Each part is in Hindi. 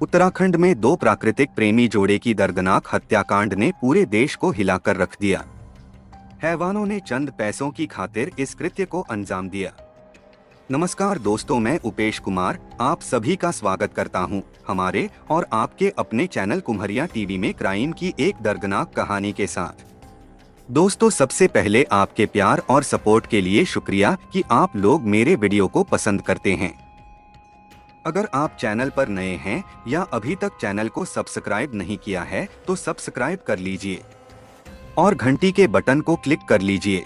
उत्तराखंड में दो प्राकृतिक प्रेमी जोड़े की दर्दनाक हत्याकांड ने पूरे देश को हिलाकर रख दिया। हैवानों ने चंद पैसों की खातिर इस कृत्य को अंजाम दिया। नमस्कार दोस्तों, मैं उपेश कुमार आप सभी का स्वागत करता हूं हमारे और आपके अपने चैनल कुम्हरिया टीवी में क्राइम की एक दर्दनाक कहानी के साथ। दोस्तों, सबसे पहले आपके प्यार और सपोर्ट के लिए शुक्रिया कि आप लोग मेरे वीडियो को पसंद करते हैं। अगर आप चैनल पर नए हैं या अभी तक चैनल को सब्सक्राइब नहीं किया है तो सब्सक्राइब कर लीजिए और घंटी के बटन को क्लिक कर लीजिए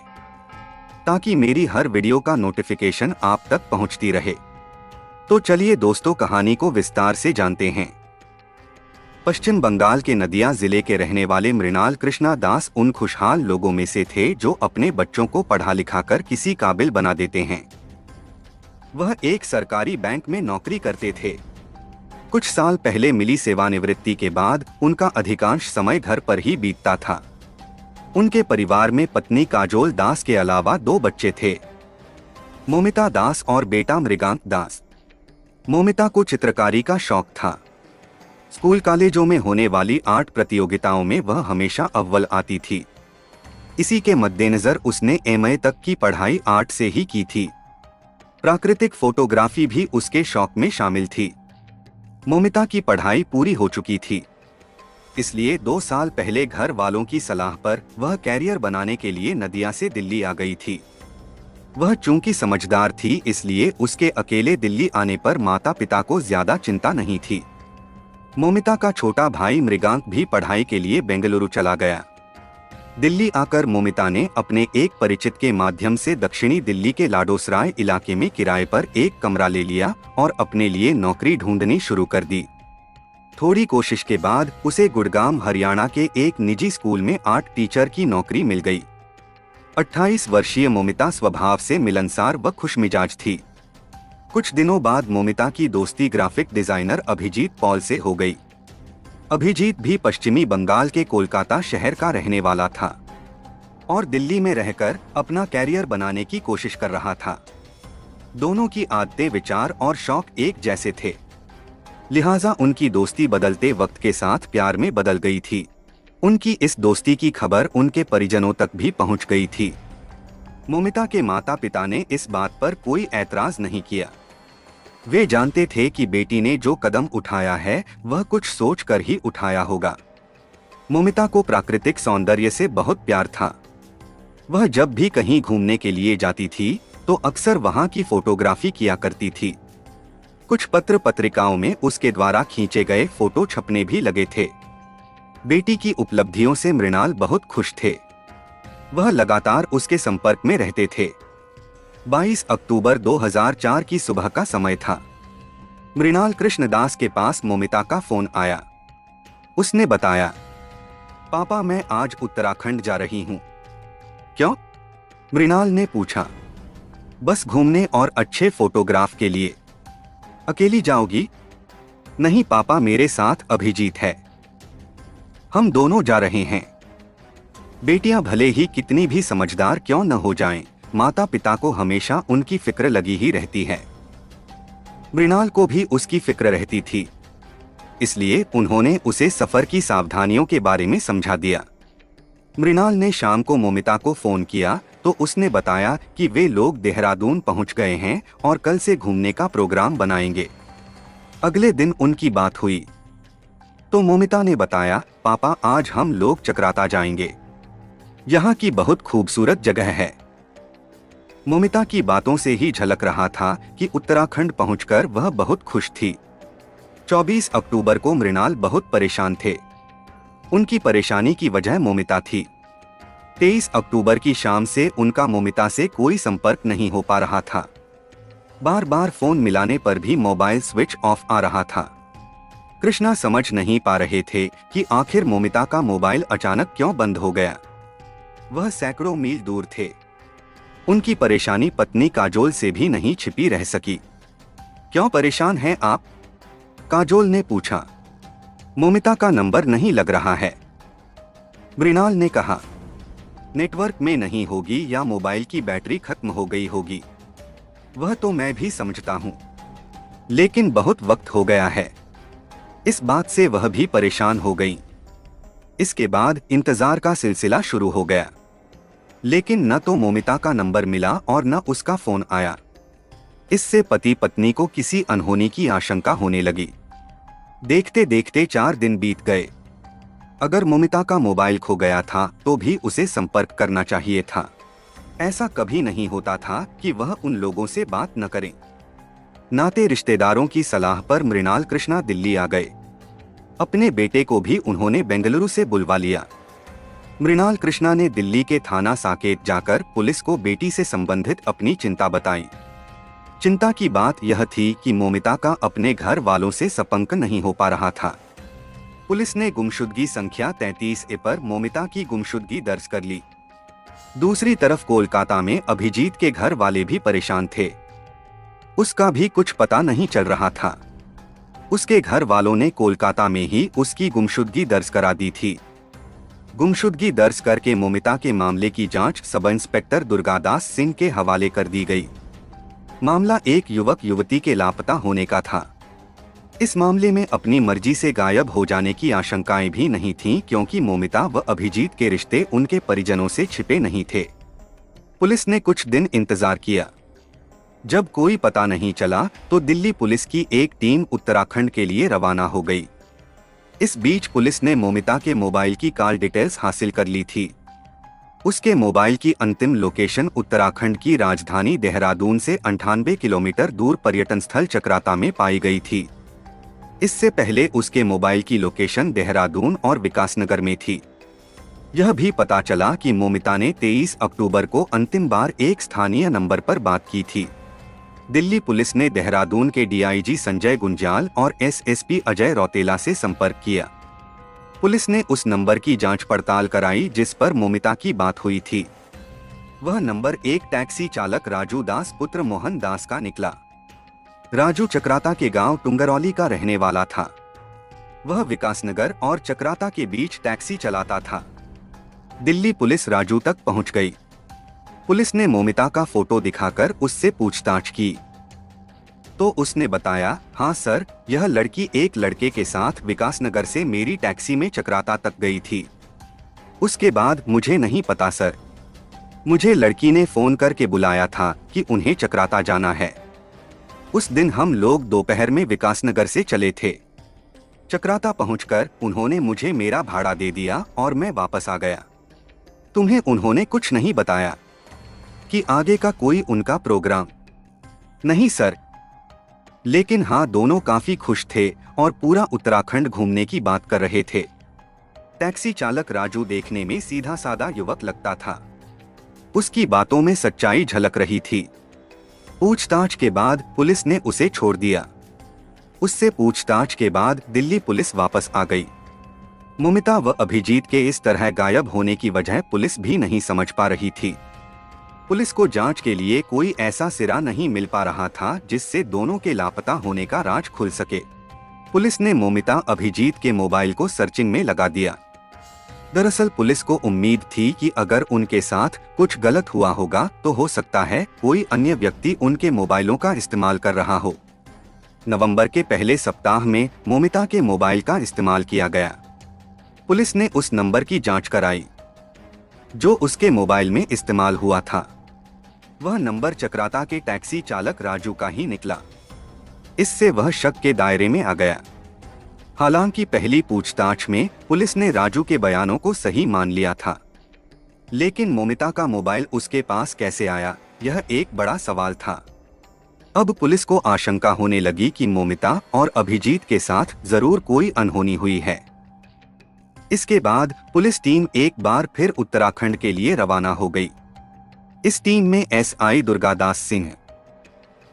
ताकि मेरी हर वीडियो का नोटिफिकेशन आप तक पहुंचती रहे। तो चलिए दोस्तों, कहानी को विस्तार से जानते हैं। पश्चिम बंगाल के नदिया जिले के रहने वाले मृणाल कृष्णा दास उन खुशहाल लोगों में से थे जो अपने बच्चों को पढ़ा लिखाकर किसी काबिल बना देते हैं। वह एक सरकारी बैंक में नौकरी करते थे। कुछ साल पहले मिली सेवानिवृत्ति के बाद उनका अधिकांश समय घर पर ही बीतता था। उनके परिवार में पत्नी काजोल दास के अलावा दो बच्चे थे, मोमिता दास और बेटा मृगांक दास। मोमिता को चित्रकारी का शौक था। स्कूल कॉलेजों में होने वाली आर्ट प्रतियोगिताओं में वह हमेशा अव्वल आती थी। इसी के मद्देनजर उसने एमए तक की पढ़ाई आर्ट से ही की थी। प्राकृतिक फोटोग्राफी भी उसके शौक में शामिल थी। मोमिता की पढ़ाई पूरी हो चुकी थी, इसलिए 2 साल पहले घर वालों की सलाह पर वह कैरियर बनाने के लिए नदिया से दिल्ली आ गई थी। वह चूंकि समझदार थी, इसलिए उसके अकेले दिल्ली आने पर माता पिता को ज्यादा चिंता नहीं थी। मोमिता का छोटा भाई मृगांक भी पढ़ाई के लिए बेंगलुरु चला गया। दिल्ली आकर मोमिता ने अपने एक परिचित के माध्यम से दक्षिणी दिल्ली के लाडोसराय इलाके में किराए पर एक कमरा ले लिया और अपने लिए नौकरी ढूंढनी शुरू कर दी। थोड़ी कोशिश के बाद उसे गुड़गांव हरियाणा के एक निजी स्कूल में आर्ट टीचर की नौकरी मिल गई। 28 वर्षीय मोमिता स्वभाव से मिलनसार व खुशमिजाज थी। कुछ दिनों बाद मोमिता की दोस्ती ग्राफिक डिजाइनर अभिजीत पॉल से हो गई। अभिजीत भी पश्चिमी बंगाल के कोलकाता शहर का रहने वाला था और दिल्ली में रहकर अपना कैरियर बनाने की कोशिश कर रहा था। दोनों की आदतें, विचार और शौक एक जैसे थे, लिहाजा उनकी दोस्ती बदलते वक्त के साथ प्यार में बदल गई थी। उनकी इस दोस्ती की खबर उनके परिजनों तक भी पहुंच गई थी। मोमिता के माता पिता ने इस बात पर कोई ऐतराज नहीं किया। वे जानते थे कि बेटी ने जो कदम उठाया है वह कुछ सोच कर ही उठाया होगा। मोमिता को प्राकृतिक सौंदर्य से बहुत प्यार था। वह जब भी कहीं घूमने के लिए जाती थी तो अक्सर वहां की फोटोग्राफी किया करती थी। कुछ पत्र पत्रिकाओं में उसके द्वारा खींचे गए फोटो छपने भी लगे थे। बेटी की उपलब्धियों से मृणाल बहुत खुश थे। वह लगातार उसके संपर्क में रहते थे। 22 अक्टूबर 2004 की सुबह का समय था। मृणाल कृष्णदास के पास मोमिता का फोन आया। उसने बताया, पापा मैं आज उत्तराखंड जा रही हूँ। क्यों? मृणाल ने पूछा। बस घूमने और अच्छे फोटोग्राफ के लिए। अकेली जाओगी? नहीं पापा, मेरे साथ अभिजीत है। हम दोनों जा रहे हैं। बेटियां भले ही कितनी भी समझदार क्यों न हो जाएं, माता पिता को हमेशा उनकी फिक्र लगी ही रहती है। मृणाल को भी उसकी फिक्र रहती थी, इसलिए उन्होंने उसे सफर की सावधानियों के बारे में समझा दिया। मृणाल ने शाम को मोमिता को फोन किया तो उसने बताया कि वे लोग देहरादून पहुंच गए हैं और कल से घूमने का प्रोग्राम बनाएंगे। अगले दिन उनकी बात हुई तो मोमिता ने बताया, पापा आज हम लोग चक्राता जाएंगे। यहाँ की बहुत खूबसूरत जगह है। मोमिता की बातों से ही झलक रहा था कि उत्तराखंड पहुंचकर वह बहुत खुश थी। 24 अक्टूबर को मृणाल बहुत परेशान थे। उनकी परेशानी की वजह मोमिता थी। 23 अक्टूबर की शाम से उनका मोमिता से कोई संपर्क नहीं हो पा रहा था। बार बार फोन मिलाने पर भी मोबाइल स्विच ऑफ आ रहा था। कृष्णा समझ नहीं पा रहे थे कि आखिर मोमिता का मोबाइल अचानक क्यों बंद हो गया। वह सैकड़ों मील दूर थे। उनकी परेशानी पत्नी काजोल से भी नहीं छिपी रह सकी। क्यों परेशान हैं आप? काजोल ने पूछा। मोमिता का नंबर नहीं लग रहा है। मृणाल ने कहा, नेटवर्क में नहीं होगी या मोबाइल की बैटरी खत्म हो गई होगी। वह तो मैं भी समझता हूँ, लेकिन बहुत वक्त हो गया है। इस बात से वह भी परेशान हो गई। इसके बाद इंतजार का सिलसिला शुरू हो गया, लेकिन न तो मोमिता का नंबर मिला और न उसका फोन आया। इससे पति पत्नी को किसी अनहोनी की आशंका होने लगी। देखते देखते 4 दिन बीत गए। अगर मोमिता का मोबाइल खो गया था तो भी उसे संपर्क करना चाहिए था। ऐसा कभी नहीं होता था कि वह उन लोगों से बात न करें। नाते रिश्तेदारों की सलाह पर मृणाल कृष्णा दिल्ली आ गए। अपने बेटे को भी उन्होंने बेंगलुरु से बुलवा लिया। मृणाल कृष्णा ने दिल्ली के थाना साकेत जाकर पुलिस को बेटी से संबंधित अपनी चिंता बताई। चिंता की बात यह थी कि मोमिता का अपने घर वालों से संपर्क नहीं हो पा रहा था। पुलिस ने गुमशुदगी संख्या 33A पर मोमिता की गुमशुदगी दर्ज कर ली। दूसरी तरफ कोलकाता में अभिजीत के घर वाले भी परेशान थे। उसका भी कुछ पता नहीं चल रहा था। उसके घर वालों ने कोलकाता में ही उसकी गुमशुदगी दर्ज करा दी थी। गुमशुदगी दर्ज करके मोमिता के मामले की जांच सब इंस्पेक्टर दुर्गादास सिंह के हवाले कर दी गई। मामला एक युवक युवती के लापता होने का था। इस मामले में अपनी मर्जी से गायब हो जाने की आशंकाएं भी नहीं थीं, क्योंकि मोमिता व अभिजीत के रिश्ते उनके परिजनों से छिपे नहीं थे। पुलिस ने कुछ दिन इंतजार किया। जब कोई पता नहीं चला तो दिल्ली पुलिस की एक टीम उत्तराखंड के लिए रवाना हो गई। इस बीच पुलिस ने मोमिता के मोबाइल की कॉल डिटेल्स हासिल कर ली थी। उसके मोबाइल की अंतिम लोकेशन उत्तराखंड की राजधानी देहरादून से 98 किलोमीटर दूर पर्यटन स्थल चक्राता में पाई गई थी। इससे पहले उसके मोबाइल की लोकेशन देहरादून और विकासनगर में थी। यह भी पता चला कि मोमिता ने 23 अक्टूबर को अंतिम बार एक स्थानीय नंबर पर बात की थी। दिल्ली पुलिस ने देहरादून के डीआईजी संजय गुंज्याल और एसएसपी अजय रौतेला से संपर्क किया। पुलिस ने उस नंबर की जांच पड़ताल कराई जिस पर मोमिता की बात हुई थी। वह नंबर एक टैक्सी चालक राजू दास पुत्र मोहन दास का निकला। राजू चक्राता के गांव टुंगरौली का रहने वाला था। वह विकासनगर और चक्राता के बीच टैक्सी चलाता था। दिल्ली पुलिस राजू तक पहुंच गई। पुलिस ने मोमिता का फोटो दिखाकर उससे पूछताछ की तो उसने बताया, हाँ सर, यह लड़की एक लड़के के साथ विकासनगर से मेरी टैक्सी में चक्राता तक गई थी। उसके बाद मुझे नहीं पता सर। मुझे लड़की ने फोन करके बुलाया था कि उन्हें चक्राता जाना है। उस दिन हम लोग दोपहर में विकासनगर से चले थे। चक्राता पहुंचकर उन्होंने मुझे मेरा भाड़ा दे दिया और मैं वापस आ गया। तुम्हें उन्होंने कुछ नहीं बताया कि आगे का कोई उनका प्रोग्राम? नहीं सर, लेकिन हाँ, दोनों काफी खुश थे और पूरा उत्तराखंड घूमने की बात कर रहे थे। टैक्सी चालक राजू देखने में सीधा साधा युवक लगता था। उसकी बातों में सच्चाई झलक रही थी। पूछताछ के बाद पुलिस ने उसे छोड़ दिया। उससे पूछताछ के बाद दिल्ली पुलिस वापस आ गई। मोमिता व अभिजीत के इस तरह गायब होने की वजह पुलिस भी नहीं समझ पा रही थी। पुलिस को जांच के लिए कोई ऐसा सिरा नहीं मिल पा रहा था जिससे दोनों के लापता होने का राज खुल सके। पुलिस ने मोमिता अभिजीत के मोबाइल को सर्चिंग में लगा दिया। दरअसल पुलिस को उम्मीद थी कि अगर उनके साथ कुछ गलत हुआ होगा तो हो सकता है कोई अन्य व्यक्ति उनके मोबाइलों का इस्तेमाल कर रहा हो। नवंबर के पहले सप्ताह में मोमिता के मोबाइल का इस्तेमाल किया गया। पुलिस ने उस नंबर की जांच कराई जो उसके मोबाइल में इस्तेमाल हुआ था। वह नंबर चक्राता के टैक्सी चालक राजू का ही निकला। इससे वह शक के दायरे में आ गया। हालांकि पहली पूछताछ में पुलिस ने राजू के बयानों को सही मान लिया था, लेकिन मोमिता का मोबाइल उसके पास कैसे आया, यह एक बड़ा सवाल था। अब पुलिस को आशंका होने लगी कि मोमिता और अभिजीत के साथ जरूर कोई अनहोनी हुई है। इसके बाद पुलिस टीम एक बार फिर उत्तराखंड के लिए रवाना हो गई। इस टीम में SI Durgadas Singh,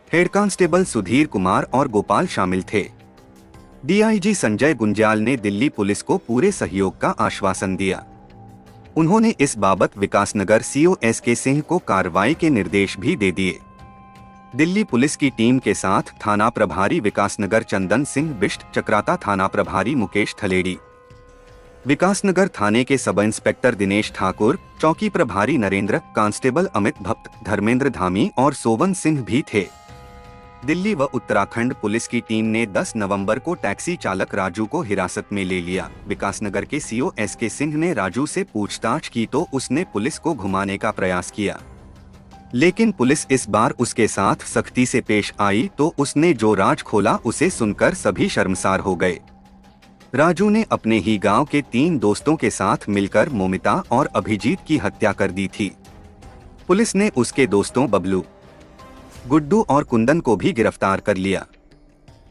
head constable Sudhir Kumar और गोपाल शामिल थे। डीआईजी संजय गुंज्याल ने दिल्ली पुलिस को पूरे सहयोग का आश्वासन दिया। उन्होंने इस बाबत विकासनगर सीओ एसके सिंह को कार्रवाई के निर्देश भी दे दिए। दिल्ली पुलिस की टीम के साथ थाना प्रभारी विकासनगर चंदन सिंह बिष्ट, चक्राता थाना प्रभारी मुकेश थलेड़ी, विकासनगर थाने के सब इंस्पेक्टर दिनेश ठाकुर, चौकी प्रभारी नरेंद्र, कांस्टेबल अमित भट्ट, धर्मेंद्र धामी और सोवन सिंह भी थे। दिल्ली व उत्तराखंड पुलिस की टीम ने 10 नवंबर को टैक्सी चालक राजू को हिरासत में ले लिया। विकासनगर के सीओ एसके सिंह ने राजू से पूछताछ की तो उसने पुलिस को घुमाने का प्रयास किया, लेकिन पुलिस इस बार उसके साथ सख्ती से पेश आई तो उसने जो राज खोला उसे सुनकर सभी शर्मसार हो गए। राजू ने अपने ही गांव के 3 दोस्तों के साथ मिलकर मोमिता और अभिजीत की हत्या कर दी थी। पुलिस ने उसके दोस्तों बबलू, गुड्डू और कुंदन को भी गिरफ्तार कर लिया।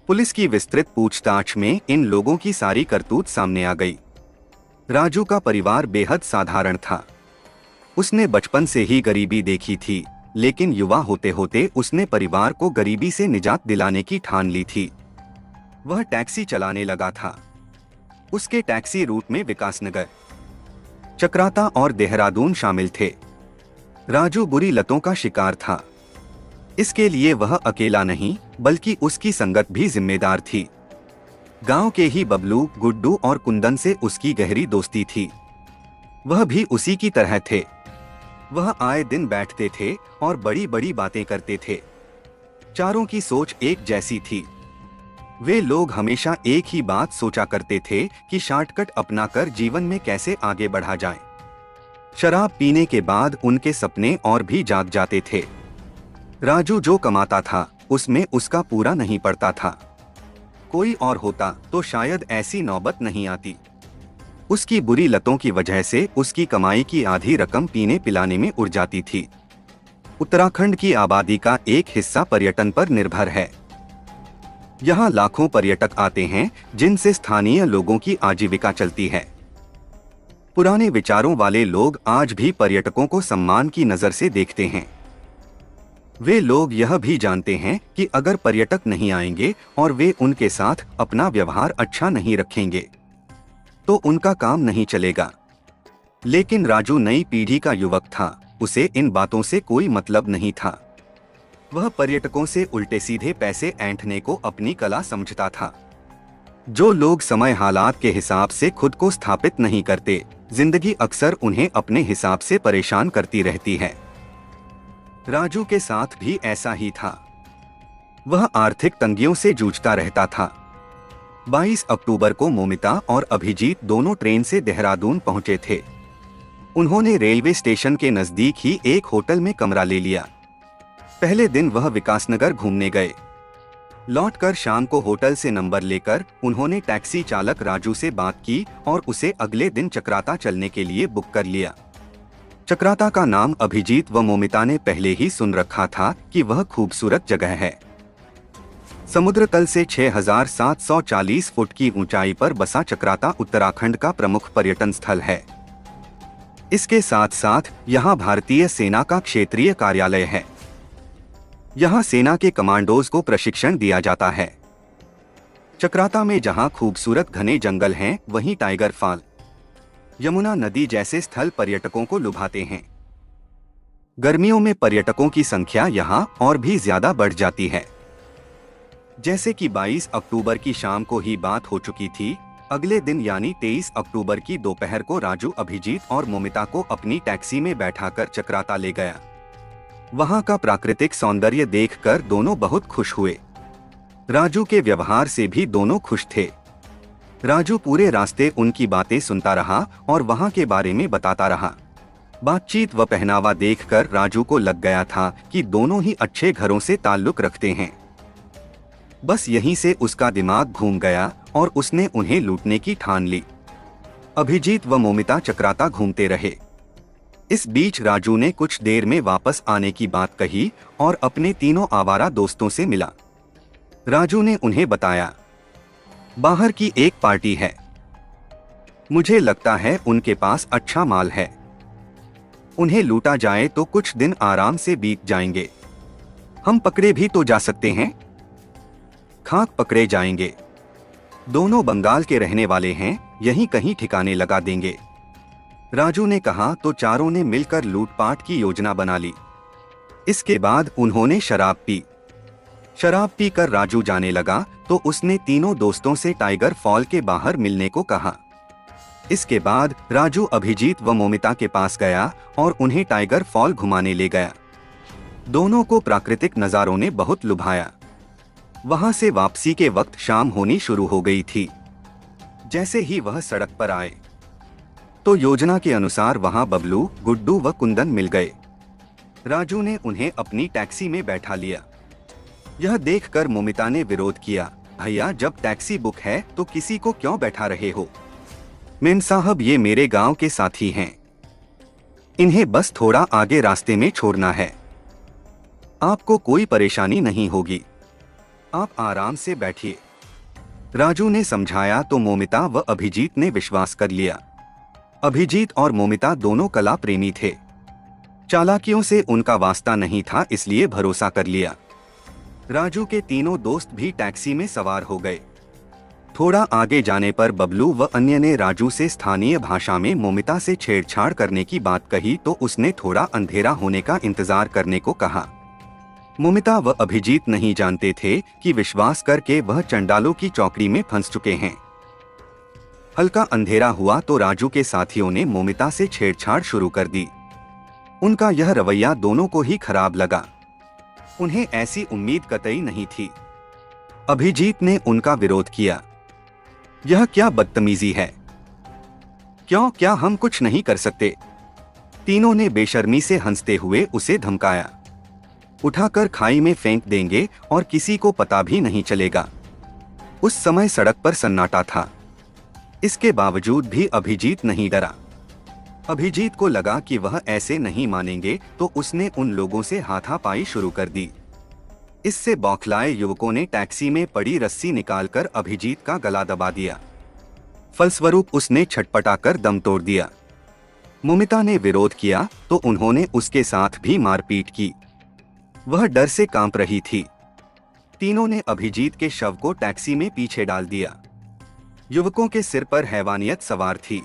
पुलिस की विस्तृत पूछताछ में इन लोगों की सारी करतूत सामने आ गई। राजू का परिवार बेहद साधारण था। उसने बचपन से ही गरीबी देखी थी, लेकिन युवा होते होते उसने परिवार को गरीबी से निजात दिलाने की ठान ली थी। वह टैक्सी चलाने लगा था। उसके टैक्सी रूट में विकासनगर, चक्राता और देहरादून शामिल थे। राजू बुरी लतों का शिकार था। इसके लिए वह अकेला नहीं, बल्कि उसकी संगत भी जिम्मेदार थी। गांव के ही बबलू, गुड्डू और कुंदन से उसकी गहरी दोस्ती थी। वह भी उसी की तरह थे। वह आए दिन बैठते थे और बड़ी बड़ी बातें करते थे। चारों की सोच एक जैसी थी। वे लोग हमेशा एक ही बात सोचा करते थे कि शॉर्टकट अपनाकर जीवन में कैसे आगे बढ़ा जाए। शराब पीने के बाद उनके सपने और भी जाग जाते थे। राजू जो कमाता था उसमें उसका पूरा नहीं पड़ता था। कोई और होता तो शायद ऐसी नौबत नहीं आती। उसकी बुरी लतों की वजह से उसकी कमाई की आधी रकम पीने पिलाने में उड़ जाती थी। उत्तराखंड की आबादी का एक हिस्सा पर्यटन पर निर्भर है। यहाँ लाखों पर्यटक आते हैं, जिनसे स्थानीय लोगों की आजीविका चलती है। पुराने विचारों वाले लोग आज भी पर्यटकों को सम्मान की नजर से देखते हैं। वे लोग यह भी जानते हैं कि अगर पर्यटक नहीं आएंगे और वे उनके साथ अपना व्यवहार अच्छा नहीं रखेंगे तो उनका काम नहीं चलेगा। लेकिन राजू नई पीढ़ी का युवक था। उसे इन बातों से कोई मतलब नहीं था। वह पर्यटकों से उल्टे सीधे पैसे ऐंठने को अपनी कला समझता था। जो लोग समय हालात के हिसाब से खुद को स्थापित नहीं करते, जिंदगी अक्सर उन्हें अपने हिसाब से परेशान करती रहती है। राजू के साथ भी ऐसा ही था। वह आर्थिक तंगियों से जूझता रहता था। 22 अक्टूबर को मोमिता और अभिजीत दोनों ट्रेन से देहरादून पहुंचे थे। उन्होंने रेलवे स्टेशन के नजदीक ही एक होटल में कमरा ले लिया। पहले दिन वह विकासनगर घूमने गए। लौटकर शाम को होटल से नंबर लेकर उन्होंने टैक्सी चालक राजू से बात की और उसे अगले दिन चक्राता चलने के लिए बुक कर लिया। चक्राता का नाम अभिजीत व मोमिता ने पहले ही सुन रखा था कि वह खूबसूरत जगह है। समुद्र तल से 6,740 फुट की ऊंचाई पर बसा चक्राता उत्तराखंड का प्रमुख पर्यटन स्थल है। इसके साथ साथ यहाँ भारतीय सेना का क्षेत्रीय कार्यालय है। यहाँ सेना के कमांडोज को प्रशिक्षण दिया जाता है। चक्राता में जहाँ खूबसूरत घने जंगल हैं, वहीं टाइगर फॉल, यमुना नदी जैसे स्थल पर्यटकों को लुभाते हैं। गर्मियों में पर्यटकों की संख्या यहाँ और भी ज्यादा बढ़ जाती है। जैसे कि 22 अक्टूबर की शाम को ही बात हो चुकी थी। अगले दिन यानी 23 अक्टूबर की दोपहर को राजू अभिजीत और मोमिता को अपनी टैक्सी में बैठाकर चक्राता ले गया। वहां का प्राकृतिक सौंदर्य देखकर दोनों बहुत खुश हुए। राजू के व्यवहार से भी दोनों खुश थे। राजू पूरे रास्ते उनकी बातें सुनता रहा और वहां के बारे में बताता रहा। बातचीत व पहनावा देखकर राजू को लग गया था कि दोनों ही अच्छे घरों से ताल्लुक रखते हैं। बस यहीं से उसका दिमाग घूम गया और उसने उन्हें लूटने की ठान ली। अभिजीत व मोमिता चक्राता घूमते रहे। इस बीच राजू ने कुछ देर में वापस आने की बात कही और अपने तीनों आवारा दोस्तों से मिला। राजू ने उन्हें बताया, बाहर की एक पार्टी है, मुझे लगता है उनके पास अच्छा माल है। उन्हें लूटा जाए तो कुछ दिन आराम से बीत जाएंगे। हम पकड़े भी तो जा सकते हैं। खाक पकड़े जाएंगे। दोनों बंगाल के रहने वाले हैं, यहीं कहीं ठिकाने लगा देंगे। राजू ने कहा तो चारों ने मिलकर लूटपाट की योजना बना ली। इसके बाद उन्होंने शराब पी। शराब पीकर राजू जाने लगा तो उसने तीनों दोस्तों से टाइगर फॉल के बाहर मिलने को कहा। इसके बाद राजू अभिजीत व मोमिता के पास गया और उन्हें टाइगर फॉल घुमाने ले गया। दोनों को प्राकृतिक नज़ारों ने बहुत लुभाया। वहां से वापसी के वक्त शाम होनी शुरू हो गई थी। जैसे ही वह सड़क पर आए तो योजना के अनुसार वहां बबलू, गुड्डू व कुंदन मिल गए। राजू ने उन्हें अपनी टैक्सी में बैठा लिया। यह देखकर मोमिता ने विरोध किया, भैया जब टैक्सी बुक है तो किसी को क्यों बैठा रहे हो? मेम साहब ये मेरे गांव के साथी हैं, इन्हें बस थोड़ा आगे रास्ते में छोड़ना है, आपको कोई परेशानी नहीं होगी, आप आराम से बैठिए। राजू ने समझाया तो मोमिता व अभिजीत ने विश्वास कर लिया। अभिजीत और मोमिता दोनों कला प्रेमी थे। चालाकियों से उनका वास्ता नहीं था, इसलिए भरोसा कर लिया। राजू के तीनों दोस्त भी टैक्सी में सवार हो गए। थोड़ा आगे जाने पर बबलू व अन्य ने राजू से स्थानीय भाषा में मोमिता से छेड़छाड़ करने की बात कही तो उसने थोड़ा अंधेरा होने का इंतजार करने को कहा। मोमिता व अभिजीत नहीं जानते थे कि विश्वास करके वह चंडालों की चौकड़ी में फंस चुके हैं। हल्का अंधेरा हुआ तो राजू के साथियों ने मोमिता से छेड़छाड़ शुरू कर दी। उनका यह रवैया दोनों को ही खराब लगा। उन्हें ऐसी उम्मीद कतई नहीं थी। अभिजीत ने उनका विरोध किया, यह क्या बदतमीजी है, क्या हम कुछ नहीं कर सकते? तीनों ने बेशर्मी से हंसते हुए उसे धमकाया, उठाकर खाई में फेंक देंगे और किसी को पता भी नहीं चलेगा। उस समय सड़क पर सन्नाटा था। इसके बावजूद भी अभिजीत नहीं डरा। अभिजीत को लगा कि वह ऐसे नहीं मानेंगे तो उसने उन लोगों से हाथापाई शुरू कर दी। इससे बौखलाए युवकों ने टैक्सी में पड़ी रस्सी निकालकर अभिजीत का गला दबा दिया। फलस्वरूप उसने छटपटाकर दम तोड़ दिया। मोमिता ने विरोध किया तो उन्होंने उसके साथ भी मारपीट की। वह डर से कांप रही थी। तीनों ने अभिजीत के शव को टैक्सी में पीछे डाल दिया। युवकों के सिर पर हैवानियत सवार थी।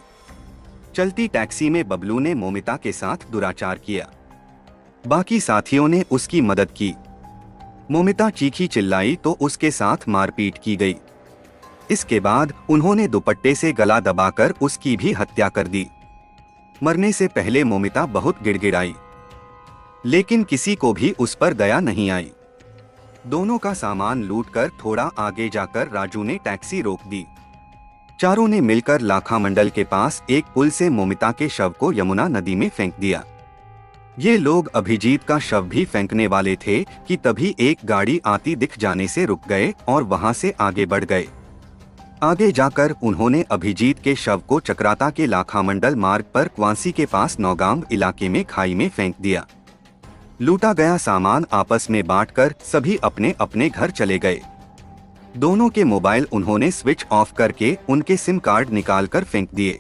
चलती टैक्सी में बबलू ने मोमिता के साथ दुराचार किया। बाकी साथियों ने उसकी मदद की। मोमिता चीखी चिल्लाई तो उसके साथ मारपीट की गई। इसके बाद उन्होंने दुपट्टे से गला दबाकर उसकी भी हत्या कर दी। मरने से पहले मोमिता बहुत गिड़गिड़ाई, लेकिन किसी को भी उस पर दया नहीं आई। दोनों का सामान लूटकर थोड़ा आगे जाकर राजू ने टैक्सी रोक दी। चारों ने मिलकर लाखा मंडल के पास एक पुल से मोमिता के शव को यमुना नदी में फेंक दिया। ये लोग अभिजीत का शव भी फेंकने वाले थे कि तभी एक गाड़ी आती दिख जाने से रुक गए और वहां से आगे बढ़ गए। आगे जाकर उन्होंने अभिजीत के शव को चक्राता के लाखा मंडल मार्ग पर क्वांसी के पास नौगांव इलाके में खाई में फेंक दिया। लूटा गया सामान आपस में बांटकर सभी अपने अपने घर चले गए। दोनों के मोबाइल उन्होंने स्विच ऑफ करके उनके सिम कार्ड निकालकर फेंक दिए।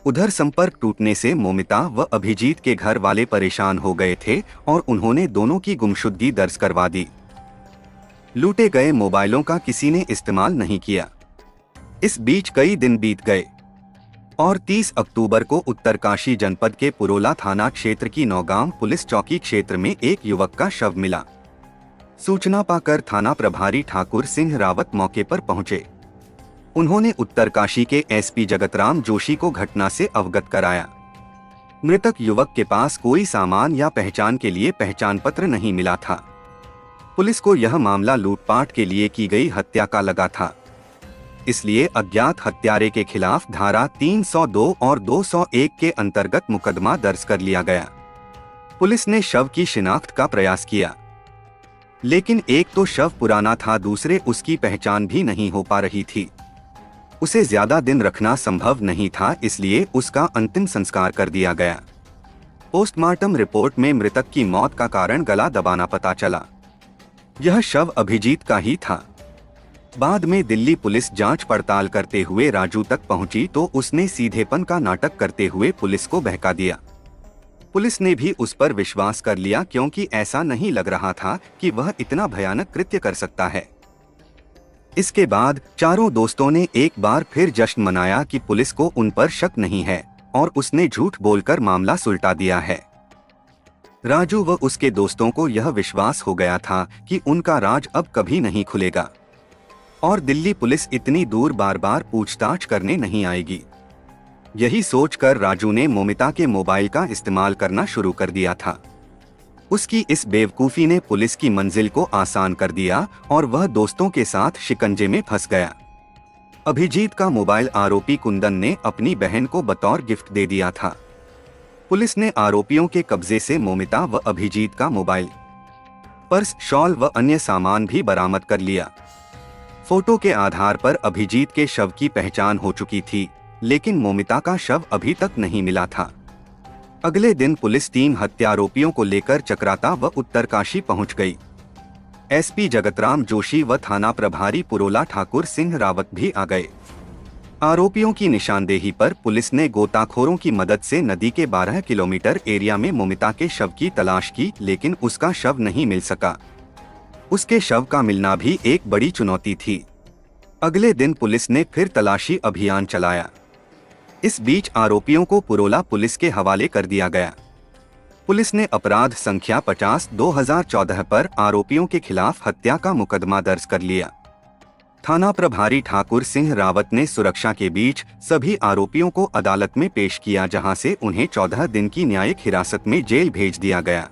उधर संपर्क टूटने से मोमिता व अभिजीत के घर वाले परेशान हो गए थे और उन्होंने दोनों की गुमशुदगी दर्ज करवा दी। लूटे गए मोबाइलों का किसी ने इस्तेमाल नहीं किया। इस बीच कई दिन बीत गए और 30 अक्टूबर को उत्तरकाशी जनपद के पुरोला थाना क्षेत्र की नौगांव पुलिस चौकी क्षेत्र में एक युवक का शव मिला। सूचना पाकर थाना प्रभारी ठाकुर सिंह रावत मौके पर पहुंचे। उन्होंने उत्तरकाशी के एसपी जगतराम जोशी को घटना से अवगत कराया। मृतक युवक के पास कोई सामान या पहचान के लिए पहचान पत्र नहीं मिला था। पुलिस को यह मामला लूटपाट के लिए की गई हत्या का लगा था, इसलिए अज्ञात हत्यारे के खिलाफ धारा 302 और 201 के अंतर्गत मुकदमा दर्ज कर लिया गया। पुलिस ने शव की शिनाख्त का प्रयास किया, लेकिन एक तो शव पुराना था, दूसरे उसकी पहचान भी नहीं हो पा रही थी। उसे ज्यादा दिन रखना संभव नहीं था, इसलिए उसका अंतिम संस्कार कर दिया गया। पोस्टमार्टम रिपोर्ट में मृतक की मौत का कारण गला दबाना पता चला। यह शव अभिजीत का ही था। बाद में दिल्ली पुलिस जांच पड़ताल करते हुए राजू तक पहुंची तो उसने सीधेपन का नाटक करते हुए पुलिस को बहका दिया। पुलिस ने भी उस पर विश्वास कर लिया, क्योंकि ऐसा नहीं लग रहा था कि वह इतना भयानक कृत्य कर सकता है। इसके बाद चारों दोस्तों ने एक बार फिर जश्न मनाया कि पुलिस को उन पर शक नहीं है और उसने झूठ बोलकर मामला सुलटा दिया है। राजू व उसके दोस्तों को यह विश्वास हो गया था कि उनका राज अब कभी नहीं खुलेगा और दिल्ली पुलिस इतनी दूर बार बार पूछताछ करने नहीं आएगी। यही सोचकर राजू ने मोमिता के मोबाइल का इस्तेमाल करना शुरू कर दिया था। उसकी इस बेवकूफ़ी ने पुलिस की मंजिल को आसान कर दिया और वह दोस्तों के साथ शिकंजे में फंस गया। अभिजीत का मोबाइल आरोपी कुंदन ने अपनी बहन को बतौर गिफ्ट दे दिया था। पुलिस ने आरोपियों के कब्जे से मोमिता व अभिजीत का मोबाइल, पर्स, शॉल व अन्य सामान भी बरामद कर लिया। फोटो के आधार पर अभिजीत के शव की पहचान हो चुकी थी, लेकिन मोमिता का शव अभी तक नहीं मिला था। अगले दिन पुलिस टीम हत्यारोपियों को लेकर चक्राता व उत्तरकाशी पहुंच गई। एसपी जगतराम जोशी व थाना प्रभारी पुरोला ठाकुर सिंह रावत भी आ गए। आरोपियों की निशानदेही पर पुलिस ने गोताखोरों की मदद से नदी के 12 किलोमीटर एरिया में मोमिता के शव की तलाश की, लेकिन उसका शव नहीं मिल सका। उसके शव का मिलना भी एक बड़ी चुनौती थी। अगले दिन पुलिस ने फिर तलाशी अभियान चलाया। इस बीच आरोपियों को पुरोला पुलिस के हवाले कर दिया गया। पुलिस ने अपराध संख्या 50/2014 पर आरोपियों के खिलाफ हत्या का मुकदमा दर्ज कर लिया। थाना प्रभारी ठाकुर सिंह रावत ने सुरक्षा के बीच सभी आरोपियों को अदालत में पेश किया, जहां से उन्हें 14 दिन की न्यायिक हिरासत में जेल भेज दिया गया।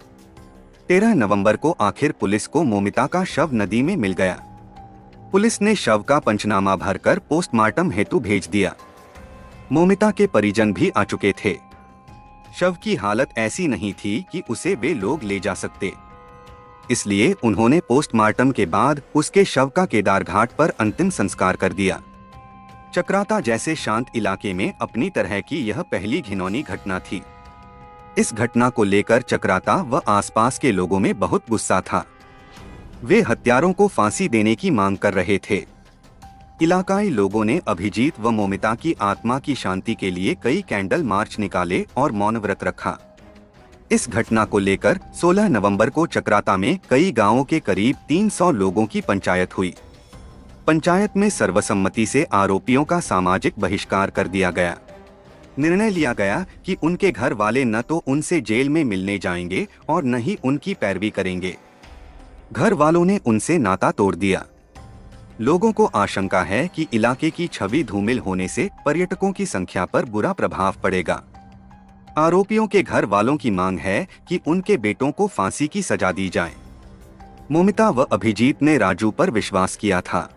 13 नवंबर को आखिर पुलिस को मोमिता का शव नदी में मिल गया। पुलिस ने शव का पंचनामा भरकर पोस्टमार्टम हेतु भेज दिया। मोमिता के परिजन भी आ चुके थे। शव की हालत ऐसी नहीं थी कि उसे वे लोग ले जा सकते, इसलिए उन्होंने पोस्टमार्टम के बाद उसके शव का केदार घाट पर अंतिम संस्कार कर दिया। चक्राता जैसे शांत इलाके में अपनी तरह की यह पहली घिनौनी घटना थी। इस घटना को लेकर चक्राता व आसपास के लोगों में बहुत गुस्सा था। वे हत्यारों को फांसी देने की मांग कर रहे थे। इलाकाई लोगों ने अभिजीत व मोमिता की आत्मा की शांति के लिए कई कैंडल मार्च निकाले और मौन व्रत रखा। इस घटना को लेकर 16 नवंबर को चक्राता में कई गांवों के करीब 300 लोगों की पंचायत हुई। पंचायत में सर्वसम्मति से आरोपियों का सामाजिक बहिष्कार कर दिया गया। निर्णय लिया गया कि उनके घर वाले न तो उनसे जेल में मिलने जाएंगे और न ही उनकी पैरवी करेंगे। घर वालों ने उनसे नाता तोड़ दिया। लोगों को आशंका है कि इलाके की छवि धूमिल होने से पर्यटकों की संख्या पर बुरा प्रभाव पड़ेगा। आरोपियों के घर वालों की मांग है कि उनके बेटों को फांसी की सजा दी जाए। मोमिता व अभिजीत ने राजू पर विश्वास किया था,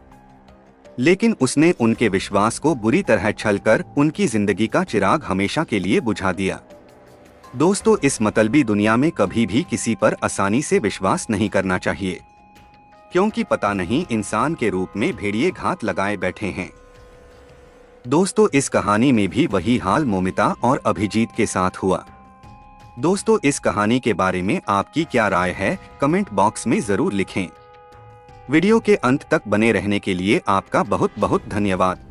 लेकिन उसने उनके विश्वास को बुरी तरह छलकर उनकी जिंदगी का चिराग हमेशा के लिए बुझा दिया। दोस्तों, इस मतलबी दुनिया में कभी भी किसी पर आसानी से विश्वास नहीं करना चाहिए, क्योंकि पता नहीं इंसान के रूप में भेड़िए घात लगाए बैठे हैं। दोस्तों, इस कहानी में भी वही हाल मोमिता और अभिजीत के साथ हुआ। दोस्तों, इस कहानी के बारे में आपकी क्या राय है, कमेंट बॉक्स में जरूर लिखें। वीडियो के अंत तक बने रहने के लिए आपका बहुत बहुत धन्यवाद।